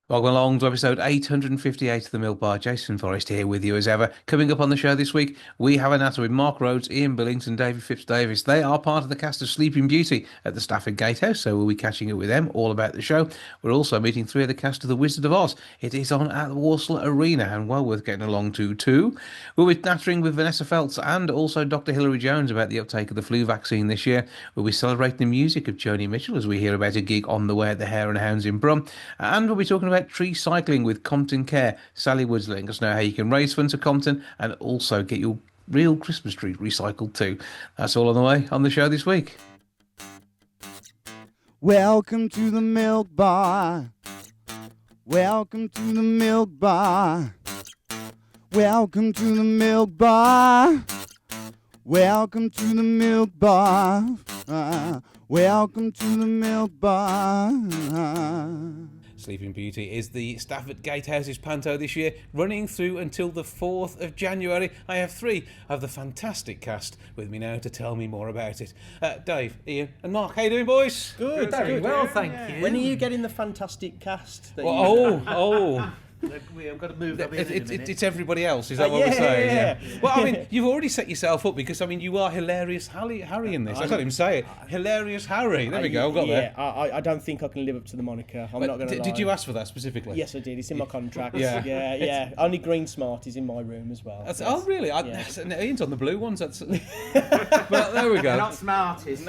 Welcome along to episode 858 of the Milk Bar. Jason Forrest here with you as ever. Coming up on the show this week, we have an natter with Mark Rhodes, Ian Billington, David Phipps-Davis. They are part of the cast of Sleeping Beauty at the Stafford Gatehouse, so we'll be catching up with them all about the show. We're also meeting three of the cast of The Wizard of Oz. It is on at the Walsall Arena and well worth getting along to too. We'll be nattering with Vanessa Feltz and also Dr. Hilary Jones about the uptake of the flu vaccine this year. We'll be celebrating the music of Joni Mitchell as we hear about a gig on the way at the Hare and Hounds in Brum. And we'll be talking about Treecycling with Compton Care. Sally Woods letting us know how you can raise funds for Compton and also get your real Christmas tree recycled too. That's all on the way on the show this week. Welcome to the Milk Bar. Welcome to the Milk Bar. Welcome to the Milk Bar. Welcome to the Milk Bar. Welcome to the Milk Bar. Sleeping Beauty is the Stafford Gatehouse's panto this year, running through until the 4th of January. I have three of the fantastic cast with me now to tell me more about it. Dave, Ian and Mark, how you doing, boys? Good, very well, thank you. When are you getting the fantastic cast? We've got to move that in a minute. It's everybody else, is that what we're saying? Yeah. Well, I mean, you've already set yourself up because, I mean, you are hilarious Harry in this. I can't even say it. Hilarious Harry. There we go, I've got there. I don't think I can live up to the moniker. I'm not going to lie. Did you ask for that specifically? Yes, I did. It's in my contract. Yeah. yeah. Only Green Smarties in my room as well. Oh, really? Ian's on the blue ones. But there we go. They're not Smarties.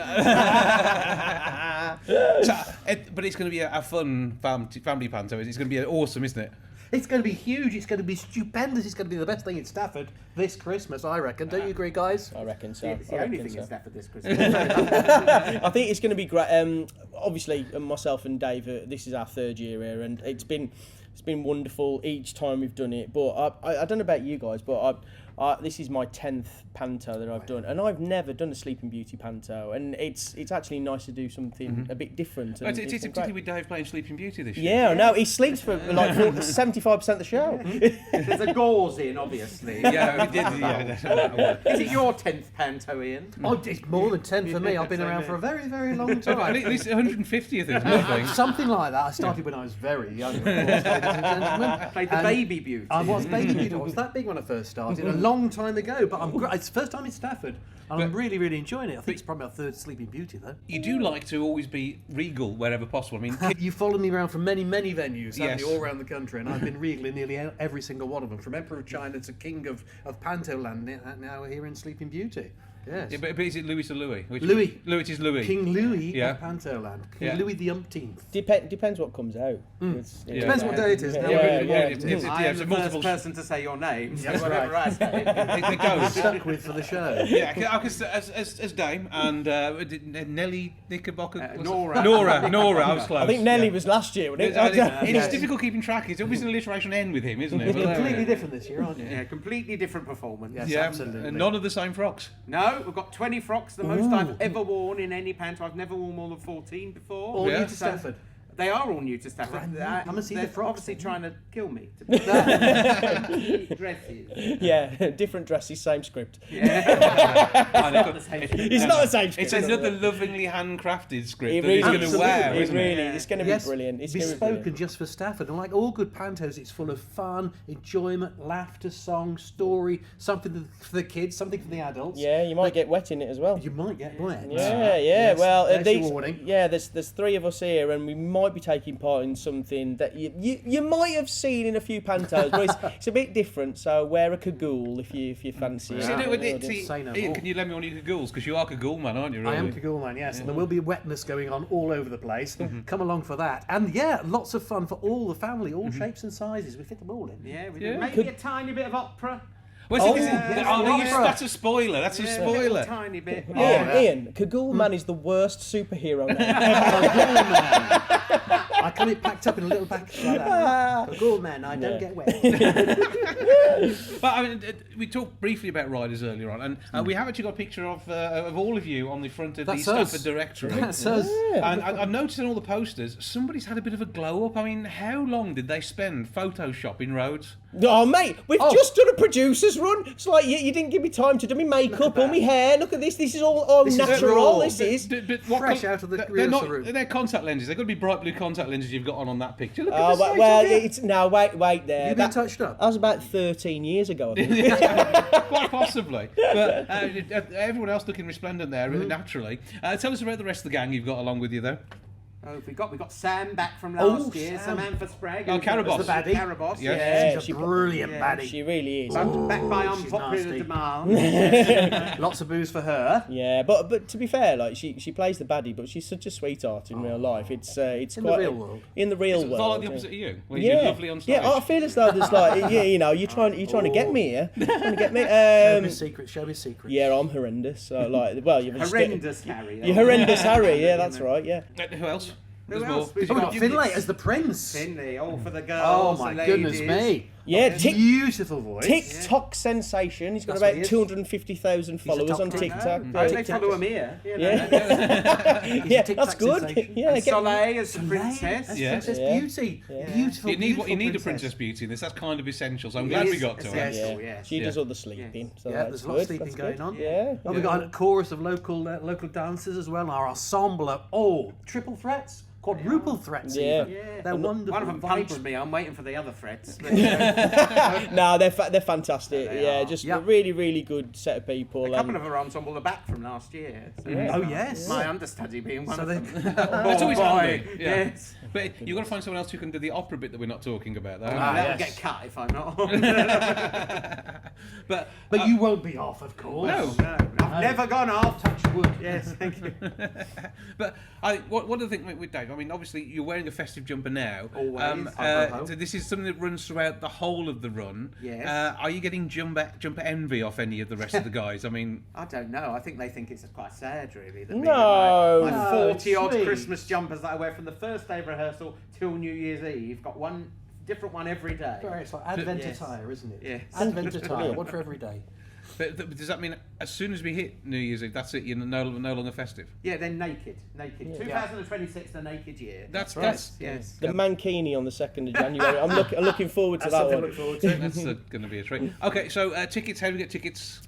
But it's going to be a fun family panto. It's going to be awesome, isn't it? It's going to be huge. It's going to be stupendous. It's going to be the best thing in Stafford this Christmas, I reckon. Don't you agree, guys? I reckon so. It's the only thing in Stafford this Christmas. I think it's going to be great. Obviously, myself and Dave, this is our third year here, and it's been wonderful each time we've done it. But I don't know about you guys, but this is my 10th panto that I've done, and I've never done a Sleeping Beauty panto, and it's actually nice to do something a bit different. And it's particularly with Dave playing Sleeping Beauty this year. year. Yeah, no, he sleeps for like 75% of the show. There's a gauze in, obviously. Yeah, we did. Yeah, Is it your 10th panto, Ian? Oh, it's more than 10 for me. I've been around for a very, very long time. At least 150th is nothing. Something like that. I started when I was very young, of course, ladies and gentlemen. Played the Baby Beauty. I was Baby Beauty. I was that big when I first started, a long time ago. But it's the first time in Stafford, and I'm really, really enjoying it. I think it's probably our third Sleeping Beauty, though. You do like to always be regal wherever possible. I mean, you followed me around from many, many venues, haven't Yes. you, all around the country, and I've been regal in nearly every single one of them, from Emperor of China to King of Pantoland, now we're here in Sleeping Beauty. Yes. Yeah, but is it Louis to Louis? Louis. Louis is Louis. King Louis Yeah. of Pantoland. King Yeah. Louis the Umpteenth. Depends what comes out. Depends what day it is. now. It's I am a the multiple. first person to say your name, so That's whatever right. I say. It goes. Stuck with for the show. Yeah, as Dame and Nelly Knickerbocker. Nora. Nora. I was close. I think Nelly was last year, wasn't it? It's difficult keeping track. It's always an alliteration end with him, isn't it? You're completely different this year, aren't you? Yeah, completely different performance. Yes, Yeah, absolutely. and none of the same frocks. No, we've got 20 frocks, the most I've ever worn in any panto. I've never worn more than 14 before. All Yeah. new to Stafford. They are all new to Stafford. Brand new. Come and see the They're frocks, obviously then. trying to kill me. Dresses. Yeah, different dresses, same script. It's It's not the same script. It's another lovingly handcrafted script It that he's really going is. to wear, It isn't really, it? it's going to be brilliant. It's going to be bespoken brilliant. just for Stafford. And like all good pantos, it's full of fun, enjoyment, laughter, song, story, something for the kids, something for the adults. Yeah, you might get wet in it as well. You might get wet. Yeah. Yes, Well, there's your warning. there's three of us here, and we might be taking part in something that you might have seen in a few pantos, but it's a bit different. So wear a cagoule if you fancy See, it. no, Say no Ian, more. can you lend me one of your cagoules? Because you are cagoule man, aren't you? Really? I am Cagoule Man, yes, and there will be wetness going on all over the place. Come along for that. And yeah, lots of fun for all the family, all shapes and sizes. We fit them all in. Yeah, we Yeah. do. Maybe a tiny bit of opera. Well, that's a spoiler. That's a A spoiler. tiny bit. Ian, Cagoule Man is the worst superhero name. Cagoule Man. I come it packed up in a little bag like that. Cagoule Man, I don't get wet. But I mean, we talked briefly about riders earlier on, and we have actually got a picture of all of you on the front of That's the us. Stafford directory. That's us. And I've noticed in all the posters, somebody's had a bit of a glow up. I mean, how long did they spend photoshopping roads? Oh, mate, we've just done a producer's run. It's like you didn't give me time to do my makeup or my hair. Look at this. This is all This is natural. raw. This is. What Fresh out of the they're rehearsal not. room. They're contact lenses. They've got to be bright blue contact that, Lindsay, you've got on that picture. Look at Oh, the size well, of it. it's no. Wait there. You've been touched up. That was about 13 years ago, I think. Quite possibly. But everyone else looking resplendent there, naturally. Tell us about the rest of the gang you've got along with you, though. Oh, we got Sam back from last year. Sam. Samantha Sprague. Oh, Carabos. The baddie. Carabos, Yeah. yeah. She's a brilliant baddie. She really is. Back by she's unpopular nasty. demand. Lots of booze for her. Yeah, but to be fair, like she plays the baddie, but she's such a sweetheart in real life. It's In quite the real world. in the real It's world. like the opposite of you. Well, you're lovely on stage. Yeah, I feel as though there's like you know you're trying to get me here. Trying to get me. Show his secrets. Show his secrets. Yeah, I'm horrendous. So, like, well, you've Horrendous, Harry. You're horrendous, Harry. Yeah, that's right. Yeah. Who else? Who There's else? more. We've Oh, we've got got Finlay as the prince. Finlay, all for the girls. Oh my the goodness ladies. me! Yeah, Beautiful voice. TikTok sensation. He's got That's what he about is. 250,000 followers on TikTok TikTok. I they follow him here. You know. Yeah, yeah, TikTok that's good. sensation. Yeah, And get- Soleil as the That's princess. Yeah. Princess Yeah. Beauty. Yeah. Beautiful. You need beautiful a princess beauty in this. That's kind of essential. So I'm It glad we is got to her. essential. yeah. yeah. She does all the sleeping. So Yeah, that's there's a lot of good, sleeping that's going good. on. Yeah. Oh, we've got a chorus of local dancers as well. Our ensemble are triple threats, quadruple threats. Yeah. Even. Yeah. They're wonderful. One of them vibrant. punched me. I'm waiting for the other threats. No, they're fantastic. They Yeah, are. just Yeah. a really, really good set of people. A couple of our ensemble are back from last year. So Oh yes. my understudy being one So of they- them. It's always boy. handy. Yeah. Yes. But you've got to find someone else who can do the opera bit that we're not talking about, though. Ah, That'll yes. get cut if I'm not. But But you won't be off, of course. No. No, I've never gone off. Touch wood. Yes, thank you. But what do you think with Dave? I mean, obviously you're wearing a festive jumper now. Always. So this is something that runs throughout the whole of the run. Yes. Are you getting jumper envy off any of the rest of the guys? I mean, I don't know. I think they think it's quite sad, really. That me No. and my No, 40 odd sweet. Christmas jumpers that I wear from the first day of rehearsal till New Year's Eve, got one different one every day. It's like Advent Yes. attire, isn't it? Yes. Advent attire, one for every day. but does that mean as soon as we hit New Year's Eve, that's it? You're no longer festive. Yeah, then naked. 2026, the naked year. That's Yes. The Mankini on the 2nd of January. I'm looking forward to That's that something to one. look forward to. That's going to be a treat. Okay, so tickets. How do we get tickets?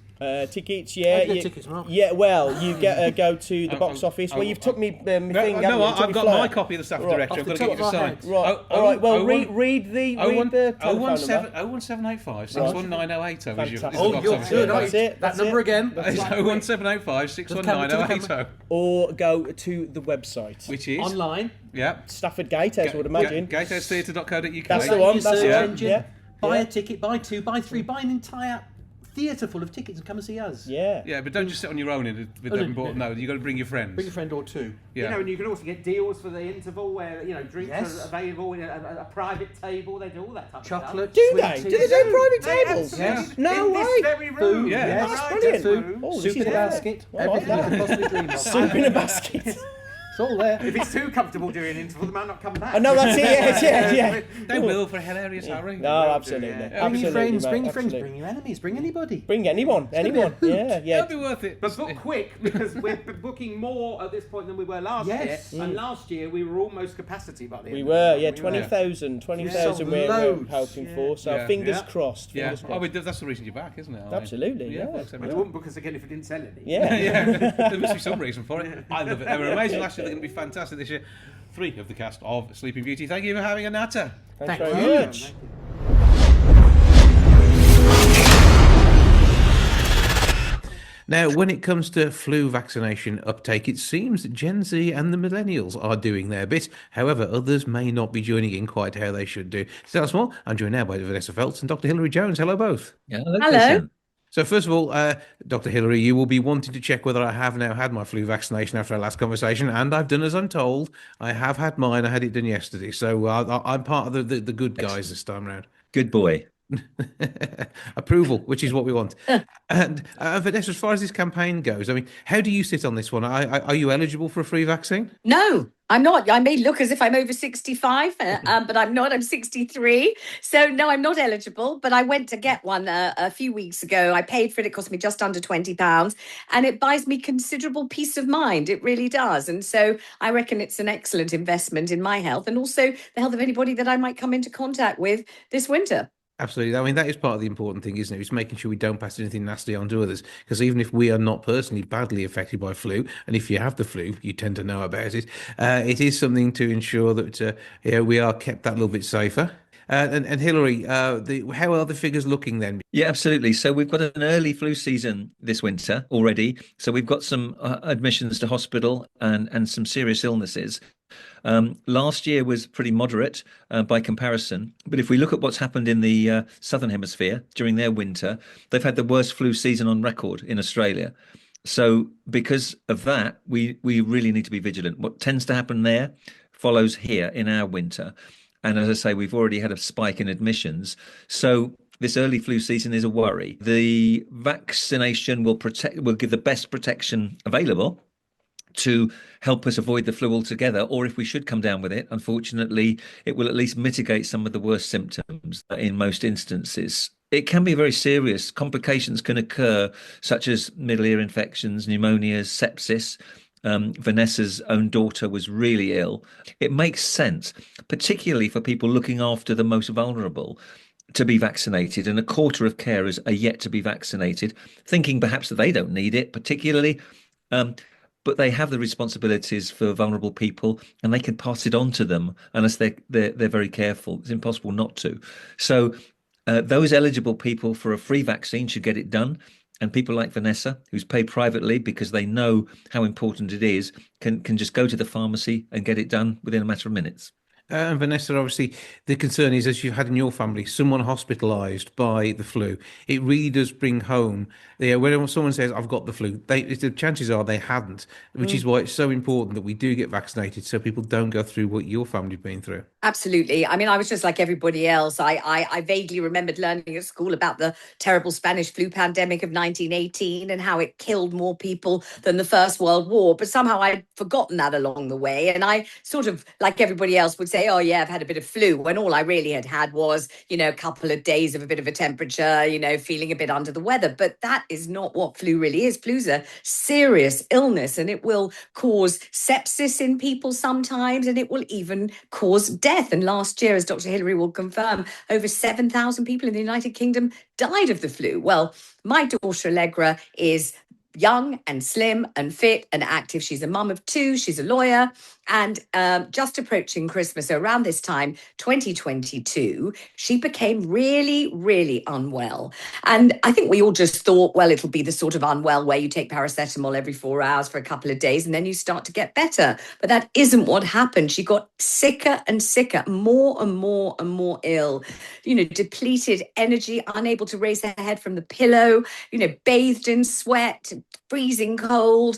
Tickets, How yeah. do you get tickets, Mark? Yeah, well, you get go to the box office. Well, you've took me my thing. haven't you? No, You took I've me got flyer. my copy of the Stafford Right, Directory. off I've the got to get you top to of our sign. heads. Right, all right. Well, read the telephone number. 01785 619 080 is your Fantastic. Oh, box you're office good, number. aren't That's you? it. That number again. It's 01785 619 080, Or go to the website. which is Online. Yeah. Stafford Gatehouse, I would imagine. Gatehousetheatre.co.uk. That's the one. Use That's search the one. engine, Yeah. buy Yeah. a ticket, buy two, buy three, buy an entire theatre full of tickets and come and see us. Yeah. Yeah, but don't just sit on your own with them important. No, you've got to bring your friends. Bring a friend or two. Yeah. You know, and you can also get deals for the interval where, drinks Yes. are available in a private table. They do all that type Chocolate. of stuff. Do sweet they? tea. Do they do private They tables? absolutely- No in way. this very room. Food, Yeah. yes. That's Right, brilliant. food. Oh, this Soup is in a yeah. basket. I like Everything you that. could possibly dream of. Soup in a basket. It's all there. If it's too comfortable during an interval, they might not come back. I know that's it. Yeah. They will for hilarious Harry. No, absolutely. yeah. Bring your Absolutely, friends, mate, bring your friends, absolutely. bring your enemies, bring anybody. Bring anyone. gonna be a Anyone. hoot. Yeah. Yeah. It'll be worth it. But book quick, because we're booking more at this point than we were last Yes. year. And last year we were almost capacity by the end. We of were, it. yeah, We 20,000 Sold we're loads. hoping for. So Yeah. fingers Yeah. crossed. Yeah. Fingers Oh, crossed. that's the reason you're back, isn't it? I mean, Absolutely, yeah. books every They time. wouldn't book us again if we didn't sell any. Yeah. Yeah, there must be some reason for it. I love it. They were amazing last year. They're going to be fantastic this year. 3 of the cast of Sleeping Beauty. Thank you for having a natter. Thanks Thank very you. much. Now, when it comes to flu vaccination uptake, it seems that Gen Z and the millennials are doing their bit. However, others may not be joining in quite how they should do. To tell us more, I'm joined now by Vanessa Feltz and Dr. Hilary Jones. Hello, both. Yeah, Hello. So, first of all, Dr. Hilary, you will be wanting to check whether I have now had my flu vaccination after our last conversation, and I've done as I'm told. I have had mine. I had it done yesterday. So, I'm part of the good guys this time round. Good boy. Approval, which is what we want. And Vanessa, as far as this campaign goes, I mean, how do you sit on this one? Are you eligible for a free vaccine? No, I'm not. I may look as if I'm over 65, but I'm not. I'm 63. So, no, I'm not eligible. But I went to get one a few weeks ago. I paid for it. It cost me just under £20. And it buys me considerable peace of mind. It really does. And so I reckon it's an excellent investment in my health and also the health of anybody that I might come into contact with this winter. Absolutely. I mean, that is part of the important thing, isn't it? It's making sure we don't pass anything nasty on to others. Because even if we are not personally badly affected by flu, and if you have the flu, you tend to know about it, it is something to ensure that we are kept that little bit safer. And Hilary, how are the figures looking then? Yeah, absolutely. So we've got an early flu season this winter already. So we've got some admissions to hospital and some serious illnesses. Last year was pretty moderate by comparison. But if we look at what's happened in the Southern Hemisphere during their winter, they've had the worst flu season on record in Australia. So because of that, we really need to be vigilant. What tends to happen there follows here in our winter. And as I say, we've already had a spike in admissions. So this early flu season is a worry. The vaccination will give the best protection available to help us avoid the flu altogether, or if we should come down with it, unfortunately, it will at least mitigate some of the worst symptoms in most instances. It can be very serious. Complications can occur, such as middle ear infections, pneumonias, sepsis. Vanessa's own daughter was really ill. It makes sense, particularly for people looking after the most vulnerable, to be vaccinated, and a quarter of carers are yet to be vaccinated, thinking perhaps that they don't need it particularly. But they have the responsibilities for vulnerable people, and they can pass it on to them unless they're very careful. It's impossible not to. So those eligible people for a free vaccine should get it done. And people like Vanessa, who's paid privately because they know how important it is, can just go to the pharmacy and get it done within a matter of minutes. And Vanessa, obviously, the concern is, as you've had in your family, someone hospitalised by the flu. It really does bring home, when someone says, I've got the flu, the chances are they hadn't, which is why it's so important that we do get vaccinated so people don't go through what your family's been through. Absolutely. I mean, I was just like everybody else. I vaguely remembered learning at school about the terrible Spanish flu pandemic of 1918 and how it killed more people than the First World War. But somehow I'd forgotten that along the way. And I sort of, like everybody else, would say, oh, yeah, I've had a bit of flu, when all I really had was, a couple of days of a bit of a temperature, feeling a bit under the weather. But that is not what flu really is. Flu's a serious illness, and it will cause sepsis in people sometimes, and it will even cause death. And last year, as Dr. Hilary will confirm, over 7,000 people in the United Kingdom died of the flu. Well, my daughter Allegra is young and slim and fit and active. She's a mum of two. She's a lawyer. And just approaching Christmas, so around this time, 2022, she became really, really unwell. And I think we all just thought, well, it'll be the sort of unwell where you take paracetamol every 4 hours for a couple of days and then you start to get better. But that isn't what happened. She got sicker and sicker, more and more and more ill, depleted energy, unable to raise her head from the pillow, bathed in sweat, freezing cold,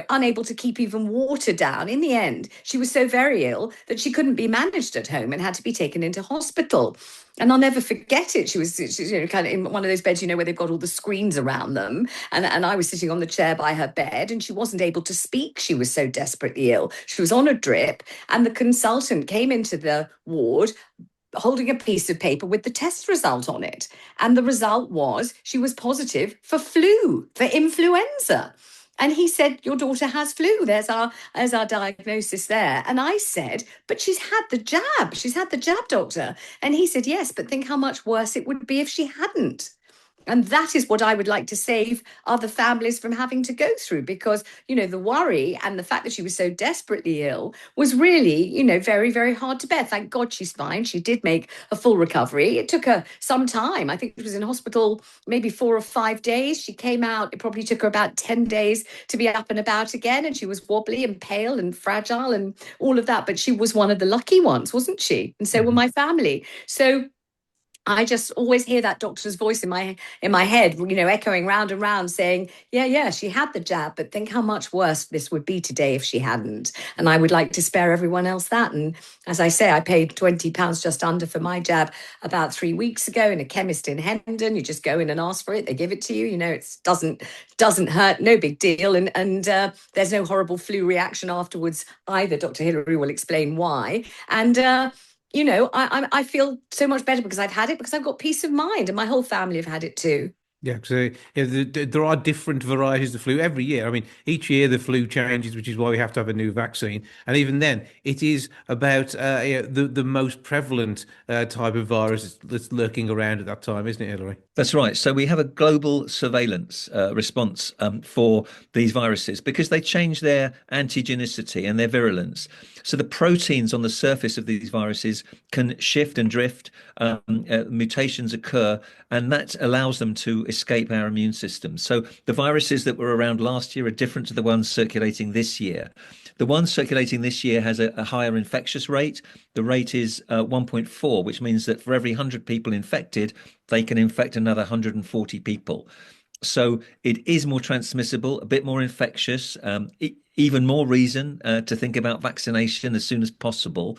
unable to keep even water down. In the end, she was so very ill that she couldn't be managed at home and had to be taken into hospital. And I'll never forget it. She was kind of in one of those beds, where they've got all the screens around them. And I was sitting on the chair by her bed, and she wasn't able to speak. She was so desperately ill. She was on a drip, and the consultant came into the ward holding a piece of paper with the test result on it. And the result was she was positive for flu, for influenza. And he said, your daughter has flu. There's our diagnosis there. And I said, but she's had the jab. She's had the jab, doctor. And he said, yes, but think how much worse it would be if she hadn't. And that is what I would like to save other families from having to go through, because, the worry and the fact that she was so desperately ill was really, very, very hard to bear. Thank God she's fine. She did make a full recovery. It took her some time. I think she was in hospital maybe 4 or 5 days. She came out. It probably took her about 10 days to be up and about again. And she was wobbly and pale and fragile and all of that. But she was one of the lucky ones, wasn't she? And so were my family. So I just always hear that doctor's voice in my head, echoing round and round, saying, yeah, she had the jab, but think how much worse this would be today if she hadn't. And I would like to spare everyone else that. And as I say, I paid £20 just under for my jab about 3 weeks ago in a chemist in Hendon. You just go in and ask for it. They give it to you. It doesn't hurt. No big deal. And there's no horrible flu reaction afterwards either. Dr. Hilary will explain why. And I feel so much better because I've had it, because I've got peace of mind, and my whole family have had it too. Yeah, so yeah, there are different varieties of flu every year. I mean, each year the flu changes, which is why we have to have a new vaccine. And even then, it is about the most prevalent type of virus that's lurking around at that time, isn't it, Hilary? That's right. So we have a global surveillance response for these viruses because they change their antigenicity and their virulence. So the proteins on the surface of these viruses can shift and drift, mutations occur, and that allows them to escape our immune system. So the viruses that were around last year are different to the ones circulating this year. The one circulating this year has a higher infectious rate. The rate is 1.4, which means that for every 100 people infected, they can infect another 140 people. So it is more transmissible, a bit more infectious, even more reason to think about vaccination as soon as possible.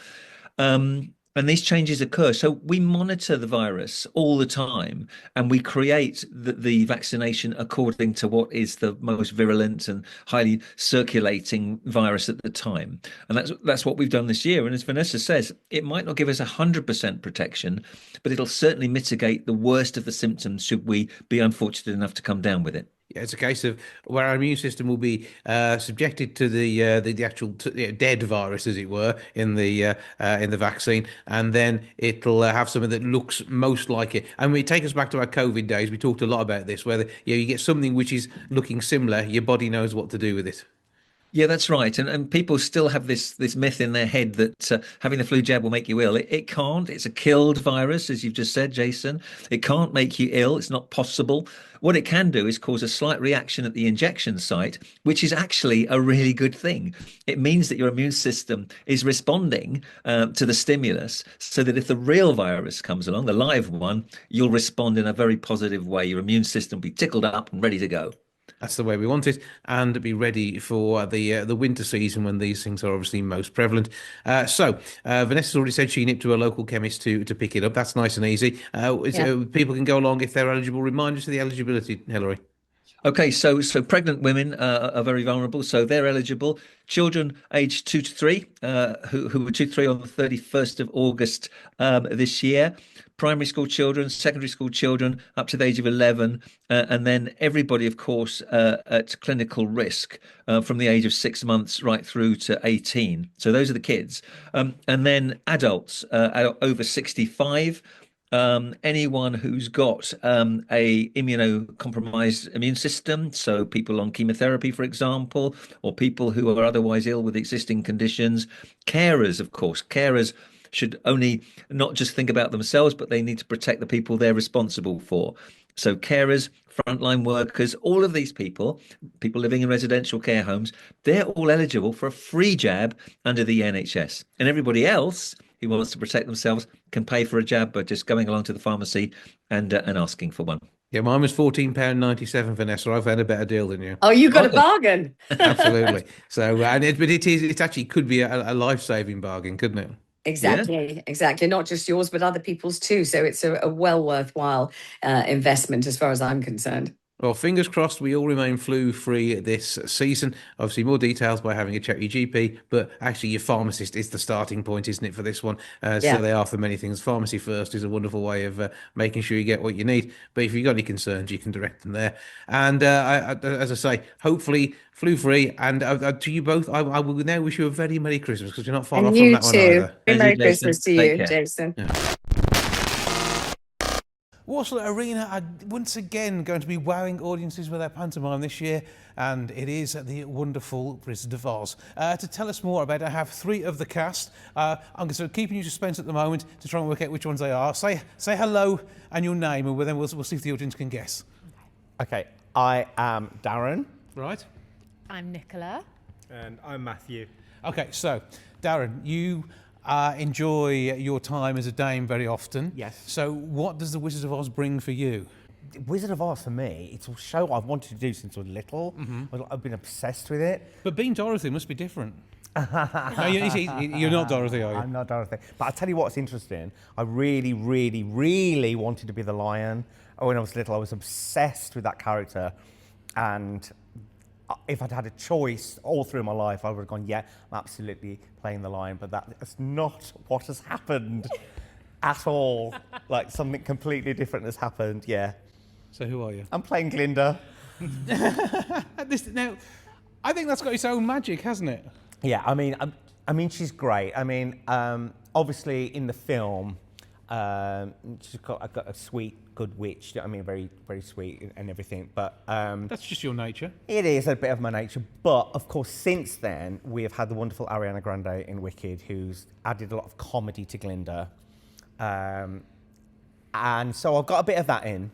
And these changes occur. So we monitor the virus all the time and we create the vaccination according to what is the most virulent and highly circulating virus at the time. And that's what we've done this year. And as Vanessa says, it might not give us 100% protection, but it'll certainly mitigate the worst of the symptoms should we be unfortunate enough to come down with it. Yeah, it's a case of where our immune system will be subjected to the actual dead virus, as it were, in the vaccine, and then it'll have something that looks most like it. And we take us back to our COVID days. We talked a lot about this, where you get something which is looking similar, your body knows what to do with it. Yeah, that's right. And people still have this myth in their head that having the flu jab will make you ill. It can't. It's a killed virus, as you've just said, Jason. It can't make you ill. It's not possible. What it can do is cause a slight reaction at the injection site, which is actually a really good thing. It means that your immune system is responding to the stimulus so that if the real virus comes along, the live one, you'll respond in a very positive way. Your immune system will be tickled up and ready to go. That's the way we want it, and be ready for the winter season when these things are obviously most prevalent. Vanessa's already said she nipped to a local chemist to pick it up. That's nice and easy. People can go along if they're eligible. Reminders to the eligibility, Hilary. Okay, so pregnant women are very vulnerable, so they're eligible. Children aged 2 to 3, who were 2 to 3 on the 31st of August this year. Primary school children, secondary school children up to the age of 11, and then everybody, of course, at clinical risk from the age of 6 months right through to 18. So those are the kids. And then adults over 65. Anyone who's got a immunocompromised immune system, so people on chemotherapy, for example, or people who are otherwise ill with existing conditions. Carers, of course. Carers should only not just think about themselves, but they need to protect the people they're responsible for. So carers, frontline workers, all of these people living in residential care homes, they're all eligible for a free jab under the NHS. And everybody else who wants to protect themselves can pay for a jab by just going along to the pharmacy and asking for one. Yeah, mine was £14.97, Vanessa. I've had a better deal than you. Oh, you got a bargain. Absolutely. So, but it actually could be a life-saving bargain, couldn't it? Exactly. Not just yours, but other people's too. So it's a well worthwhile investment as far as I'm concerned. Well, fingers crossed we all remain flu-free this season. Obviously, more details by having a check with your GP, but actually your pharmacist is the starting point, isn't it, for this one? So they are for many things. Pharmacy first is a wonderful way of making sure you get what you need. But if you've got any concerns, you can direct them there. And as I say, hopefully flu-free. And to you both, I will now wish you a very Merry Christmas because you're not far off from that one either. Merry Christmas to you, Jason. Yeah. Walsall Arena are once again going to be wowing audiences with their pantomime this year, and it is at the wonderful Wizard of Oz. To tell us more about it, I have 3 of the cast. I'm sort of keeping you suspense at the moment to try and work out which ones they are. Say hello and your name, and then we'll see if the audience can guess. Okay, I am Darren. Right. I'm Nicola. And I'm Matthew. Okay, so Darren, you enjoy your time as a dame very often. Yes. So what does the Wizard of Oz bring for you? Wizard of Oz for me, it's a show I've wanted to do since I was little. I've been obsessed with it. But being Dorothy must be different. No, you're not Dorothy, are you? I'm not Dorothy. But I'll tell you what's interesting. I really, really, really wanted to be the lion. When I was little, I was obsessed with that character. And if I'd had a choice all through my life, I would have gone, yeah, I'm absolutely playing the lion. But that's not what has happened at all. Like something completely different has happened, yeah. So who are you? I'm playing Glinda. Now, I think that's got its own magic, hasn't it? Yeah, I mean, she's great. I mean, obviously in the film, she's got a sweet, good witch. I mean, very, very sweet and everything. But That's just your nature. it is a bit of my nature. But of course, since then, we have had the wonderful Ariana Grande in Wicked, who's added a lot of comedy to Glinda. And so I've got a bit of that in.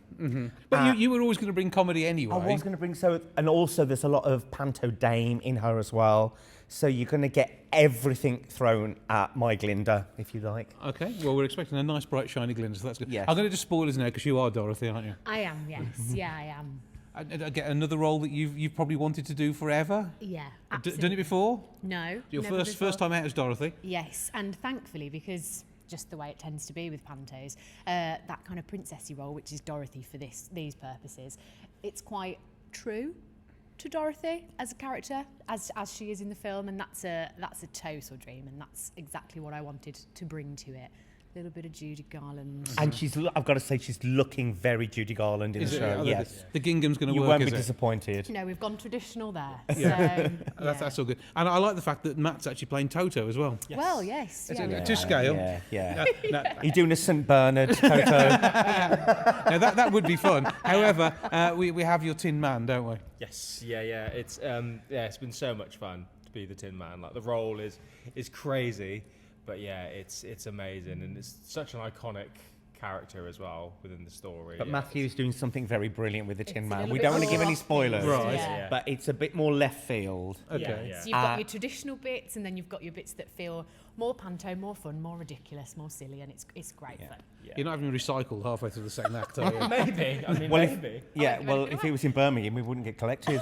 But you were always going to bring comedy anyway. I was going to bring and also there's a lot of panto dame in her as well. So you're going to get everything thrown at my Glinda, if you like. Okay, well, we're expecting a nice, bright, shiny Glinda, so that's good. Yes. I'm going to just spoil us now because you are Dorothy, aren't you? I am, yes. Yeah, I am. And get another role that you've probably wanted to do forever. Yeah, Done absolutely. it before? No. Your never first before. time out as Dorothy. Yes, and thankfully, because just the way it tends to be with pantos, that kind of princessy role, which is Dorothy for these purposes, it's quite true to Dorothy as a character, as she is in the film, and that's a total dream, and that's exactly what I wanted to bring to it. A little bit of Judy Garland. And I've got to say, she's looking very Judy Garland in the show. Yes. The gingham's going to You work, won't be is it? disappointed. No, we've gone traditional there. Yeah. So, That's all good. And I like the fact that Matt's actually playing Toto as well. Well, yes. Yeah, To scale. Yeah. No, You're doing a St Bernard, Toto. now that would be fun. However, we have your Tin Man, don't we? Yes, yeah. It's it's been so much fun to be the Tin Man. Like the role is crazy, but yeah, it's amazing, and it's such an iconic character as well within the story. But yeah. Matthew's doing something very brilliant with the Tin It's a Man. little We bit don't want to give more any off-beat. spoilers, Right. Yeah. but it's a bit more left field. Okay. Yeah. So you've got your traditional bits, and then you've got your bits that feel more panto, more fun, more ridiculous, more silly, and it's great fun. You're not having recycled halfway through the second act, are you? Maybe. I mean, Well, maybe. if it was in Birmingham, we wouldn't get collected.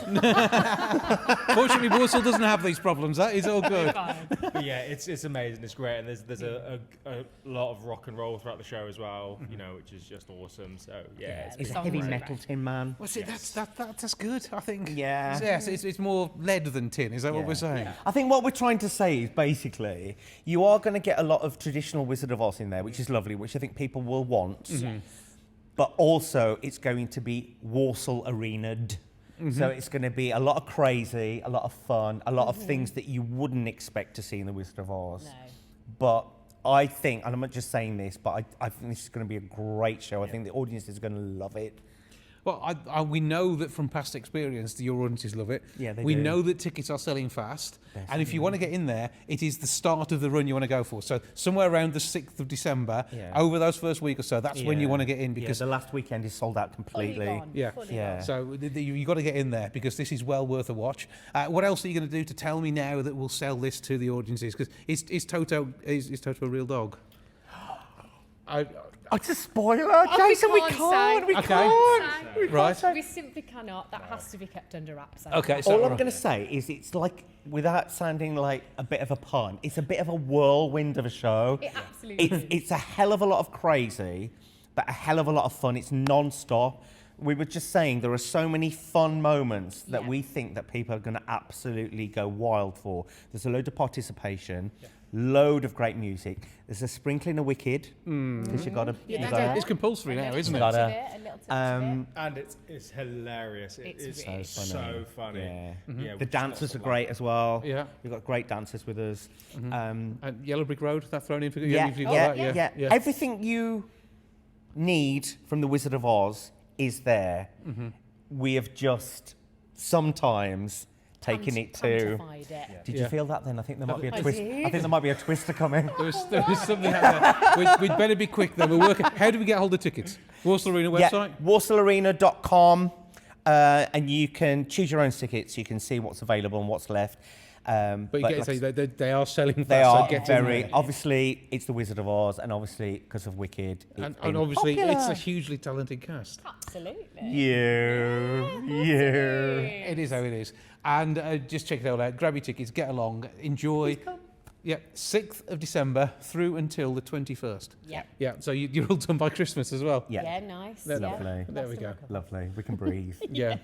Fortunately, Walsall doesn't have these problems. That is all good. But yeah, it's amazing. It's great, and there's a lot of rock and roll throughout the show as well. You know, which is just awesome. So yeah, It's a Songs heavy are metal Tin Man. Well, see, that's good, I think. Yeah. Yes, it's more lead than tin, is that what we're saying? I think what we're trying to say is basically you are going to get a lot of traditional Wizard of Oz in there, which is lovely, which I think people will want. But also it's going to be Walsall arena'd. So it's going to be a lot of crazy, a lot of fun, a lot of things that you wouldn't expect to see in the Wizard of Oz. No. But I think, and I'm not just saying this, but I think this is going to be a great show. I think the audience is going to love it. Well, we know that from past experience, your audiences love it. Yeah, they we do. know that tickets are selling fast. And if you want to get in there, it is the start of the run you want to go for. So somewhere around the 6th of December, over those first week or so, that's when you want to get in. Because the last weekend is sold out completely. Fully gone, Yeah. fully Yeah. gone. So you've got to get in there because this is well worth a watch. What else are you going to do to tell me now that will sell this to the audiences? Because is Toto a real dog? It's a spoiler, Jason. We can't. We Okay. can't. Right. We simply cannot. That has to be kept under wraps. Okay. So All I'm going to say is it's like, without sounding like a bit of a pun, it's a bit of a whirlwind of a show. It absolutely is. It's a hell of a lot of crazy, but a hell of a lot of fun. It's non-stop. We were just saying there are so many fun moments that Yeah. we think that people are going to absolutely go wild for. There's a load of participation, load of great music. There's a sprinkling of Wicked because you got to. it's compulsory now, isn't it? Gotta- A little touch of it. And it's hilarious. It's It's really so funny. Yeah. Yeah, The we've dancers got are great as well. Yeah. We've got great dancers with us. And Yellow Brick Road, that thrown in for Yeah, you've got yeah, that? yeah. Everything you need from the Wizard of Oz is there. We have just sometimes taken it to. Pantified it. Did you feel that then? I think there might be a I twist. did. I think there might be a twister coming. There was something happening. We'd better be quick then. We're working. How do we get hold of tickets? Walsall Arena website? Yeah, WalsallArena.com, and you can choose your own tickets. You can see what's available and what's left. But you get to say they are selling fast. they so are get in very there. obviously. It's the Wizard of Oz, and obviously because of Wicked, it's And been obviously, popular. it's a hugely talented cast. Absolutely. You. It is how it is. And just check it all out. Grab your tickets, get along, enjoy. Yeah, 6th of December through until the 21st. Yeah. Yeah, so you're all done by Christmas as well. Yeah. Yeah, nice. There- yeah. Lovely. There we go. Lovely. We can breathe. Yeah.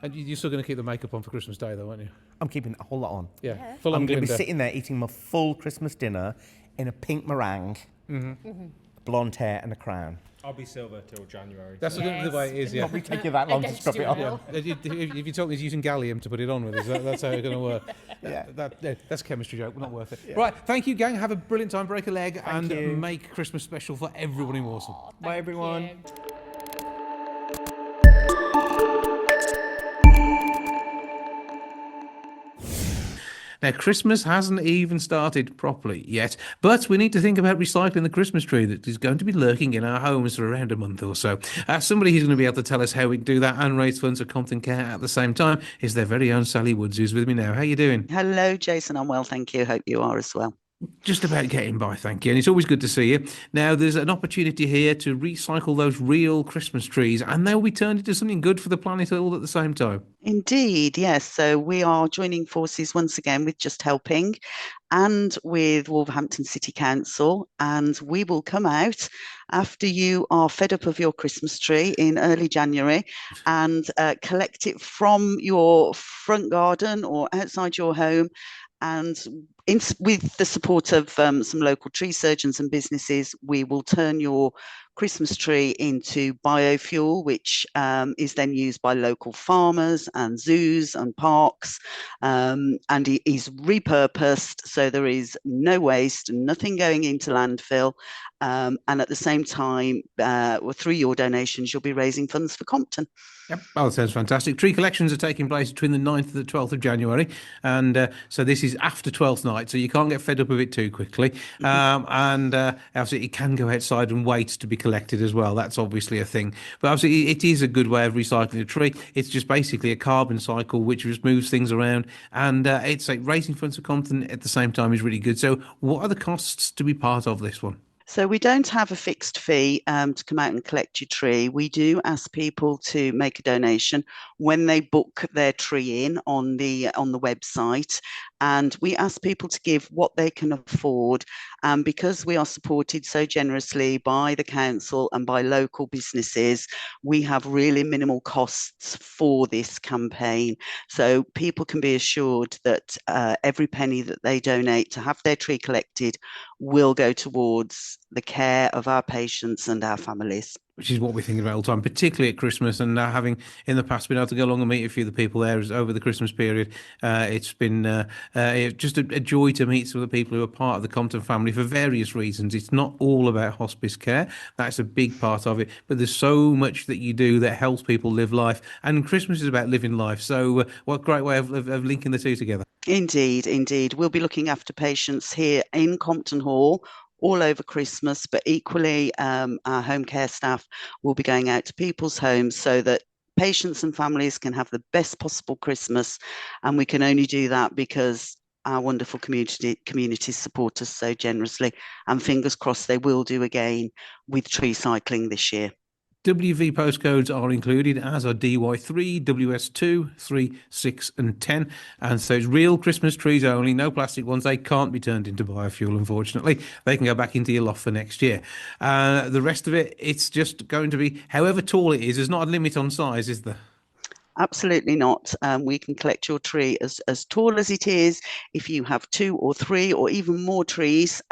And you're still going to keep the makeup on for Christmas Day, though, aren't you? I'm keeping a whole lot on. Yeah. Full I'm on going to be Glinda. sitting there eating my full Christmas dinner in a pink meringue, blonde hair and a crown. I'll be silver till January. That's so. the way it is, yeah. Probably take you that long to Against scrub it your off. will. If you told me he's using gallium to put it on with us, that's how it's going to work. Yeah. That's a chemistry joke, not worth it. Right, thank you, gang. Have a brilliant time, break a leg, and you. make Christmas special for everyone in Walsall. Bye, everyone. You. Now, Christmas hasn't even started properly yet, but we need to think about recycling the Christmas tree that is going to be lurking in our homes for around a month or so. Somebody who's going to be able to tell us how we can do that and raise funds for Compton Care at the same time is their very own Sally Woods, who's with me now. How you doing? Hello, Jason. I'm well, thank you. Hope you are as well. Just about getting by, thank you. And it's always good to see you. Now, there's an opportunity here to recycle those real Christmas trees, and they'll be turned into something good for the planet all at the same time. Indeed, yes. So we are joining forces once again with Just Helping and with Wolverhampton City Council, and we will come out after you are fed up of your Christmas tree in early January and collect it from your front garden or outside your home. And with the support of some local tree surgeons and businesses, we will turn your Christmas tree into biofuel, which is then used by local farmers and zoos and parks, and it is repurposed, so there is no waste, nothing going into landfill, and at the same time, through your donations, you'll be raising funds for Compton. Yep, well, that sounds fantastic. Tree collections are taking place between the 9th and the 12th of January. And so this is after 12th night, so you can't get fed up of it too quickly. And obviously, it can go outside and wait to be collected as well. That's obviously a thing. But obviously, it is a good way of recycling a tree. It's just basically a carbon cycle which just moves things around. And it's like raising funds for Compton at the same time is really good. So what are the costs to be part of this one? So we don't have a fixed fee to come out and collect your tree. We do ask people to make a donation when they book their tree in on the website, and we ask people to give what they can afford. And because we are supported so generously by the council and by local businesses, we have really minimal costs for this campaign. So people can be assured that every penny that they donate to have their tree collected will go towards the care of our patients and our families. Which is what we're thinking about all the time, particularly at Christmas. And having in the past been able to go along and meet a few of the people there over the Christmas period, it's been just a joy to meet some of the people who are part of the Compton family for various reasons. It's not all about hospice care. That's a big part of it. But there's so much that you do that helps people live life. And Christmas is about living life. So what a great way of linking the two together. Indeed, indeed. We'll be looking after patients here in Compton Hall all over Christmas, but equally our home care staff will be going out to people's homes so that patients and families can have the best possible Christmas. And we can only do that because our wonderful communities support us so generously. And fingers crossed they will do again with Treecycling this year. WV postcodes are included, as are DY3, WS2, 3, 6 and 10. And so it's real Christmas trees only, no plastic ones. They can't be turned into biofuel, unfortunately. They can go back into your loft for next year. The rest of it, it's just going to be however tall it is. There's not a limit on size, is there? Absolutely not. We can collect your tree as tall as it is. If you have 2 or 3 or even more trees,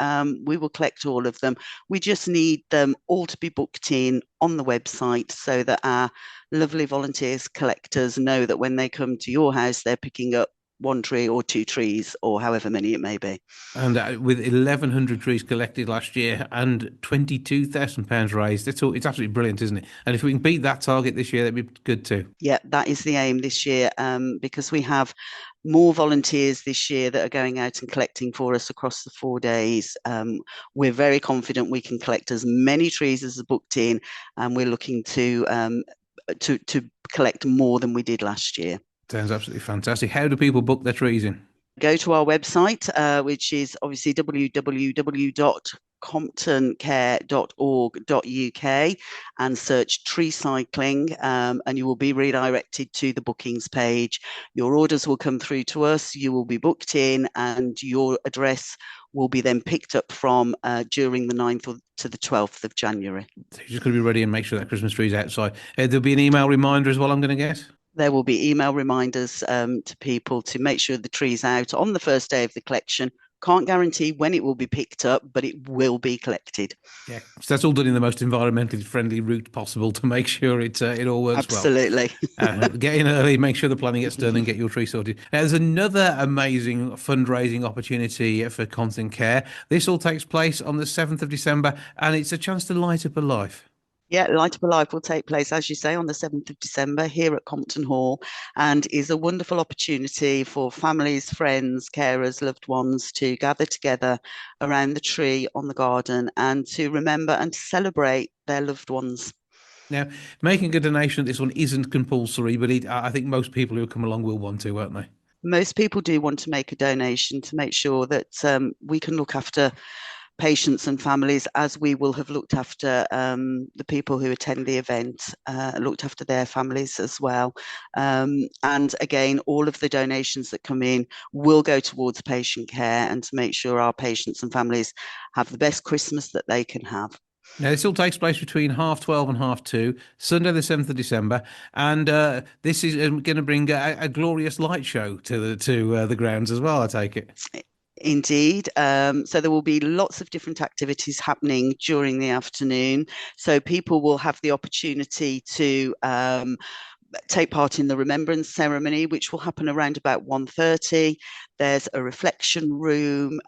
we will collect all of them. We just need them all to be booked in on the website so that our lovely volunteers, collectors know that when they come to your house, they're picking up 1 tree or 2 trees or however many it may be. And with 1,100 trees collected last year and £22,000 raised, it's absolutely brilliant, isn't it? And if we can beat that target this year, that'd be good too. Yeah, that is the aim this year, because we have more volunteers this year that are going out and collecting for us across the 4 days. We're very confident we can collect as many trees as are booked in, and we're looking to collect more than we did last year. Sounds absolutely fantastic. How do people book their trees in? Go to our website, which is obviously www.comptoncare.org.uk, and search Treecycling, and you will be redirected to the bookings page. Your orders will come through to us, you will be booked in, and your address will be then picked up from during the 9th to the 12th of January. So you're just going to be ready and make sure that Christmas tree is outside. There'll be an email reminder as well, I'm going to guess? There will be email reminders to people to make sure the tree's out on the first day of the collection. Can't guarantee when it will be picked up, but it will be collected. Yeah, so that's all done in the most environmentally friendly route possible to make sure it all works well. Absolutely. Get in early, make sure the planning gets done, and get your tree sorted. Now, there's another amazing fundraising opportunity for Compton Care. This all takes place on the 7th of December, and it's a chance to light up a life. Yeah, Light Up Alive will take place, as you say, on the 7th of December here at Compton Hall, and is a wonderful opportunity for families, friends, carers, loved ones to gather together around the tree on the garden and to remember and to celebrate their loved ones. Now, making a donation at this one isn't compulsory, but I think most people who come along will want to, won't they? Most people do want to make a donation to make sure that we can look after patients and families, as we will have looked after the people who attend the event, looked after their families as well. And again, all of the donations that come in will go towards patient care and to make sure our patients and families have the best Christmas that they can have. Now, this all takes place between 12:30 and 2:30, Sunday the 7th of December, and this is going to bring a glorious light show to the grounds as well, I take it. Indeed. So there will be lots of different activities happening during the afternoon. So people will have the opportunity to take part in the remembrance ceremony, which will happen around about 1:30. There's a reflection room.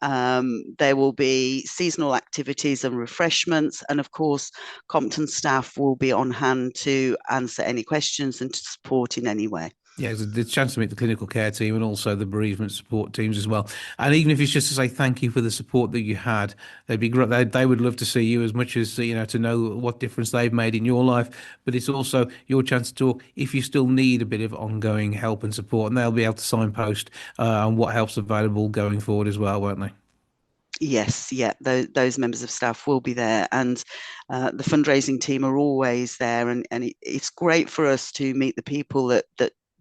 There will be seasonal activities and refreshments. And of course, Compton staff will be on hand to answer any questions and to support in any way. Yeah, it's a chance to meet the clinical care team and also the bereavement support teams as well. And even if it's just to say thank you for the support that you had, they'd be great. They would love to see you as much as, to know what difference they've made in your life. But it's also your chance to talk if you still need a bit of ongoing help and support. And they'll be able to signpost on what help's available going forward as well, won't they? Yes, yeah, those members of staff will be there, and the fundraising team are always there. And it's great for us to meet the people that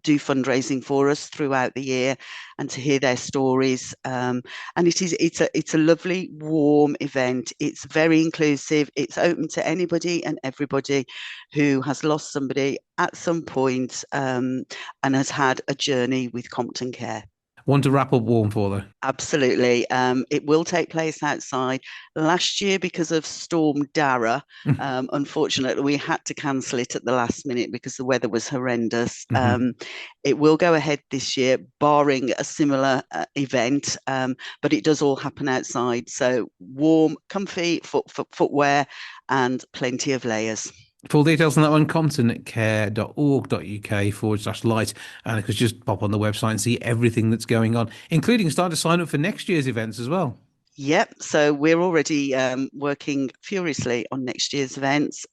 do fundraising for us throughout the year and to hear their stories. And it's a lovely, warm event. It's very inclusive. It's open to anybody and everybody who has lost somebody at some point and has had a journey with Compton Care. One to wrap up warm for, though. Absolutely. It will take place outside. Last year, because of Storm Dara, unfortunately, we had to cancel it at the last minute because the weather was horrendous. It will go ahead this year, barring a similar event, but it does all happen outside. So warm, comfy footwear and plenty of layers. Full details on that one, comptoncare.org.uk/light. And you could just pop on the website and see everything that's going on, including start to sign up for next year's events as well. Yep. So we're already working furiously on next year's events.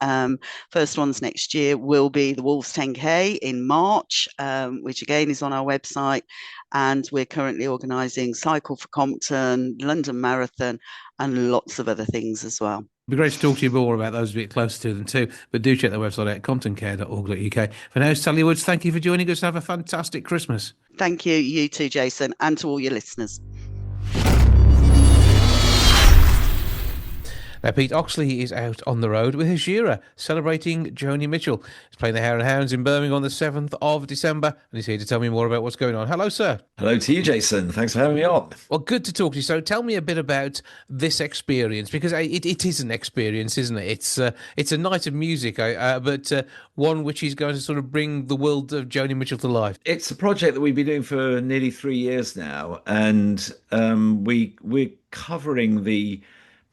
First ones next year will be the Walsall 10K in March, which again is on our website. And we're currently organising Cycle for Compton, London Marathon, and lots of other things as well. It'd be great to talk to you more about those a bit closer to them too. But do check the website at comptoncare.org.uk. For now, Sally Woods, thank you for joining us. Have a fantastic Christmas. Thank you. You too, Jason, and to all your listeners. Now, Pete Oxley is out on the road with his Shearer, celebrating Joni Mitchell. He's playing the Hare and Hounds in Birmingham on the 7th of December, and he's here to tell me more about what's going on. Hello, sir. Hello to you, Jason. Thanks for having me on. Well, good to talk to you. So tell me a bit about this experience, because it is an experience, isn't it? It's a night of music, but one which is going to sort of bring the world of Joni Mitchell to life. It's a project that we've been doing for nearly 3 years now, and we're covering the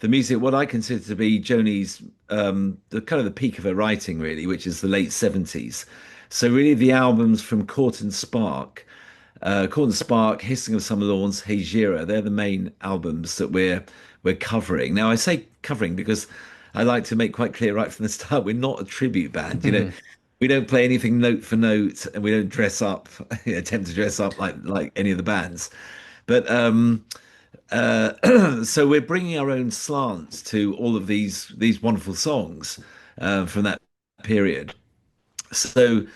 music, what I consider to be Joni's, the kind of the peak of her writing, really, which is the late 70s. So really the albums from Court and Spark, Hissing of Summer Lawns, Hey Gira, they're the main albums that we're covering. Now, I say covering because I like to make quite clear right from the start, we're not a tribute band, you know. We don't play anything note for note, and we don't dress up, attempt to dress up like any of the bands. But so we're bringing our own slants to all of these wonderful songs from that period. So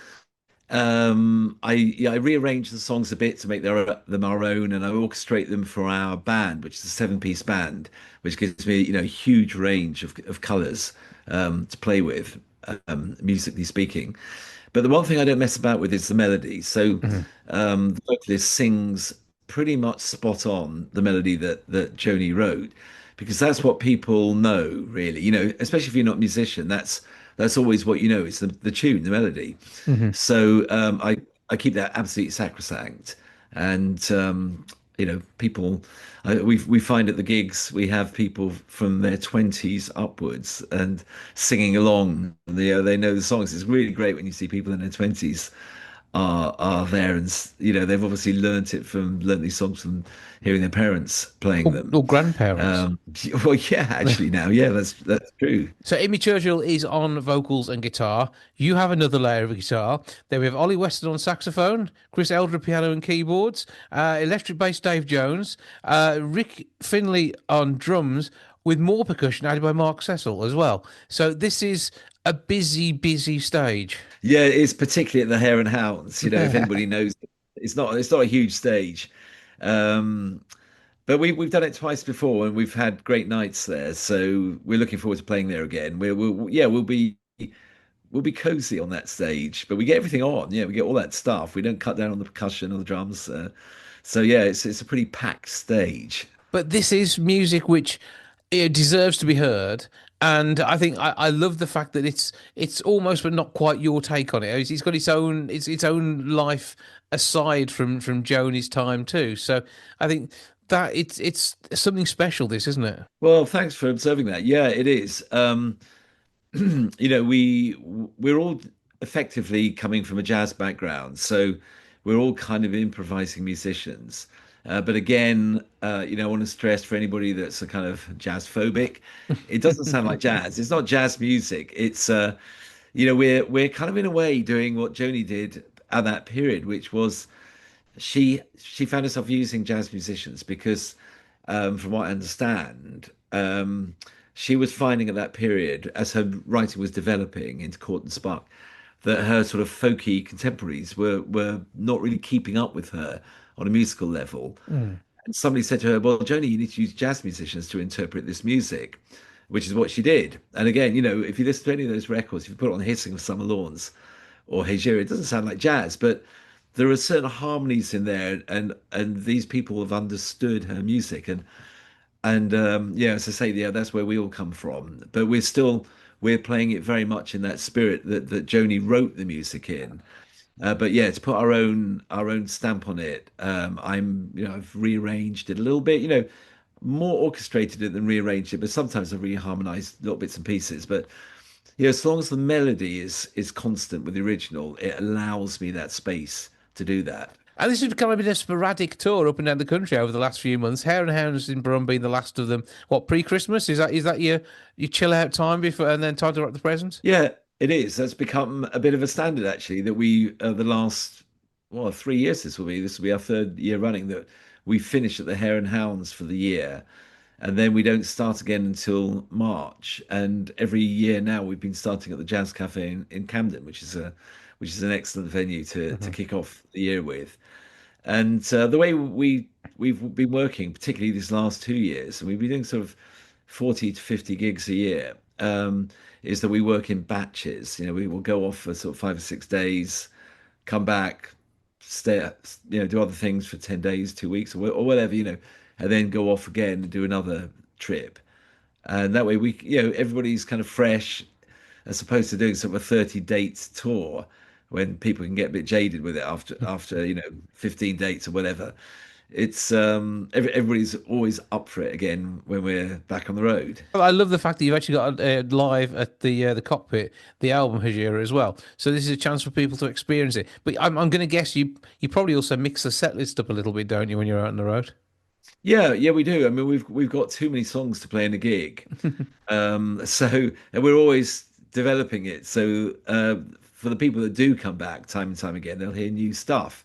I rearrange the songs a bit to make them our own, and I orchestrate them for our band, which is a 7-piece band, which gives me a huge range of colours to play with, musically speaking. But the one thing I don't mess about with is the melody. So the vocalist sings pretty much spot on the melody that Joni wrote, because that's what people know, really. Especially if you're not a musician, that's always what you know. It's the tune, the melody. Hmm. So I keep that absolutely sacrosanct, and people. We find at the gigs we have people from their 20s upwards and singing along. They know the songs. It's really great when you see people in their 20s are there, and they've obviously learnt these songs from hearing their parents playing them. Or grandparents. Well, yeah, actually now, yeah, that's true. So Amy Churchill is on vocals and guitar. You have another layer of guitar. Then we have Ollie Weston on saxophone, Chris Eldred piano and keyboards, electric bass Dave Jones, Rick Finley on drums, with more percussion added by Mark Cecil as well. So this is a busy, busy stage. Yeah, it's particularly at the Hare and Hounds. If anybody knows, it's not a huge stage. But we've done it twice before, and we've had great nights there. So we're looking forward to playing there again. We'll be cozy on that stage, but we get everything on. Yeah, we get all that stuff. We don't cut down on the percussion or the drums. So yeah, it's a pretty packed stage. But this is music which it deserves to be heard. And I think I love the fact that it's almost but not quite your take on it. It's got its own life aside from Joni's time too. So I think that it's something special, this, isn't it? Well, thanks for observing that. Yeah, it is. We're all effectively coming from a jazz background, so we're all kind of improvising musicians. But again, I want to stress for anybody that's a kind of jazz phobic, it doesn't sound like jazz. It's not jazz music. It's we're kind of in a way doing what Joni did at that period, which was she found herself using jazz musicians because, from what I understand, she was finding at that period, as her writing was developing into Court and Spark, that her sort of folky contemporaries were not really keeping up with her on a musical level. And somebody said to her, well, Joni, you need to use jazz musicians to interpret this music, which is what she did. And again, if you listen to any of those records, if you put on Hissing of Summer Lawns or Hey Jury, it doesn't sound like jazz, but there are certain harmonies in there, and these people have understood her music. And as I say, yeah, that's where we all come from. But we're playing it very much in that spirit that Joni wrote the music in. But yeah, to put our own stamp on it, I've rearranged it a little bit, more orchestrated it than rearranged it, but sometimes I've reharmonized little bits and pieces. But as long as the melody is constant with the original, it allows me that space to do that. And this has become a bit of a sporadic tour up and down the country over the last few months. Hare and Hounds in Brum being the last of them. What, pre-Christmas? Is that your chill out time before, and then time to wrap the presents? Yeah, it is. That's become a bit of a standard, actually, that we the last 3 years this will be our third year running, that we finish at the Hare and Hounds for the year, and then we don't start again until March. And every year now we've been starting at the Jazz Cafe in Camden, which is an excellent venue to kick off the year with. And the way we've been working, particularly these last 2 years, and we've been doing sort of 40 to 50 gigs a year, is that we work in batches. We will go off for sort of 5 or 6 days, come back, stay, do other things for 10 days, 2 weeks, or whatever, and then go off again and do another trip. And that way everybody's kind of fresh, as opposed to doing sort of a 30 dates tour, when people can get a bit jaded with it after 15 dates or whatever. It's everybody's always up for it again when we're back on the road. Well, I love the fact that you've actually got live at the cockpit, the album Hajira as well. So this is a chance for people to experience it. But I'm going to guess you probably also mix the set list up a little bit, don't you, when you're out on the road? Yeah, we do. I mean, we've got too many songs to play in a gig, so and we're always developing it. So for the people that do come back time and time again, they'll hear new stuff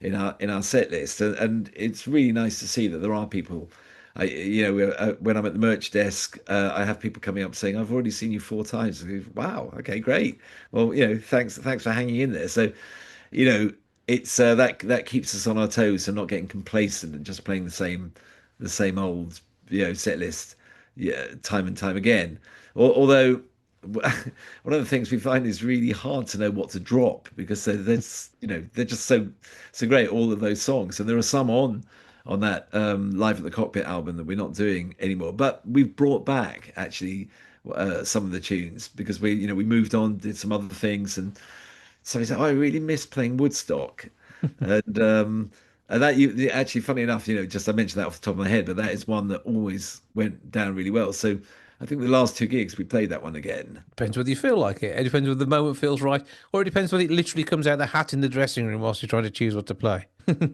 in our set list, and it's really nice to see that there are people. When I'm at the merch desk, I have people coming up saying, "I've already seen you 4 times." I go, wow, okay, great. Well, thanks for hanging in there. So, it's that keeps us on our toes and not getting complacent and just playing the same old set list, time and time again. Although one of the things we find is really hard to know what to drop, because they're just so great, all of those songs, and there are some on on that Live at the Cockpit album that we're not doing anymore. But we've brought back actually some of the tunes because we moved on, did some other things, and so he said, I really miss playing Woodstock. And that actually, funny enough, just I mentioned that off the top of my head, but that is one that always went down really well. So I think the last 2 gigs we played that one again. Depends whether you feel like it. It depends whether the moment feels right, or it depends whether it literally comes out the hat in the dressing room whilst you're trying to choose what to play.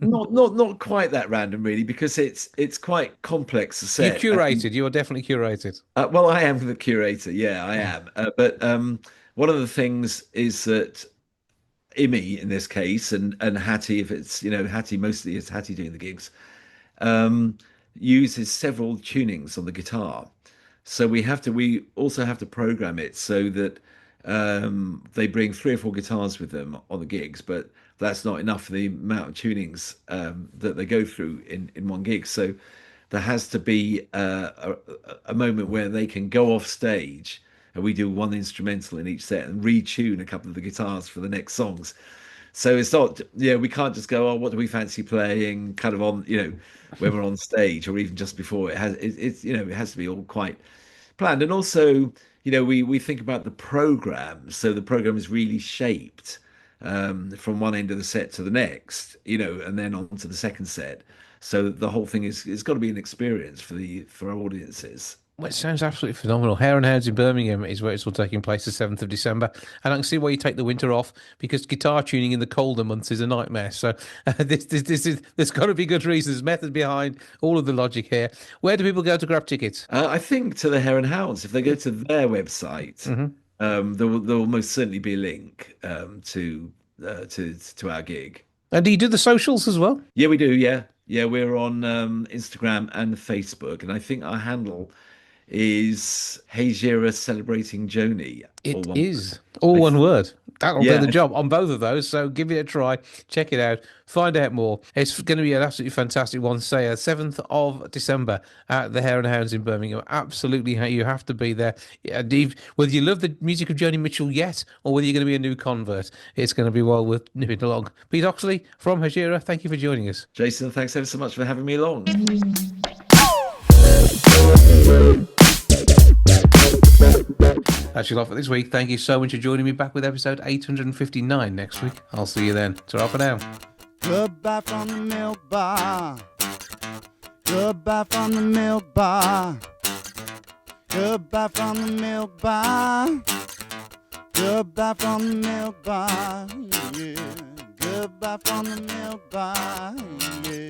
Not quite that random, really, because it's quite complex. You're curated. You are definitely curated. Well, I am the curator. Yeah, I am. But one of the things is that Imi in this case, and Hattie, if it's Hattie, mostly it's Hattie doing the gigs, uses several tunings on the guitar. So we also have to program it so that they bring 3 or 4 guitars with them on the gigs, but that's not enough for the amount of tunings that they go through in one gig. So there has to be a moment where they can go off stage and we do one instrumental in each set and retune a couple of the guitars for the next songs. So it's not, we can't just go, oh, what do we fancy playing kind of on, when we're on stage or even just before. It has to be all quite planned. And also, we think about the program. So the program is really shaped from one end of the set to the next, and then on to the second set. So the whole thing it's got to be an experience for our audiences. Well, it sounds absolutely phenomenal. Hare and Hounds in Birmingham is where it's all taking place, the 7th of December. And I can see why you take the winter off, because guitar tuning in the colder months is a nightmare. So there's got to be good reasons, method behind all of the logic here. Where do people go to grab tickets? I think to the Hare and Hounds. If they go to their website, there will most certainly be a link to our gig. And do you do the socials as well? Yeah, we do. Yeah, we're on Instagram and Facebook, and I think our handle is Hejira Celebrating Joni. It is all one word. That'll do the job on both of those. So give it a try, check it out, find out more. It's going to be an absolutely fantastic one. Say 7th of December at the Hare and Hounds in Birmingham. Absolutely, you have to be there. Whether you love the music of Joni Mitchell yet, or whether you're going to be a new convert, it's going to be well worth nipping along. Pete Oxley from Hejira, thank you for joining us. Jason, thanks ever so much for having me along. That's your lot for this week. Thank you so much for joining me. Back with episode 859 next week. I'll see you then. Ta-ra for now. Goodbye from the milk bar. Goodbye from the milk bar. Goodbye from the milk bar. Goodbye from the milk bar. Yeah. Goodbye from the milk bar. Yeah.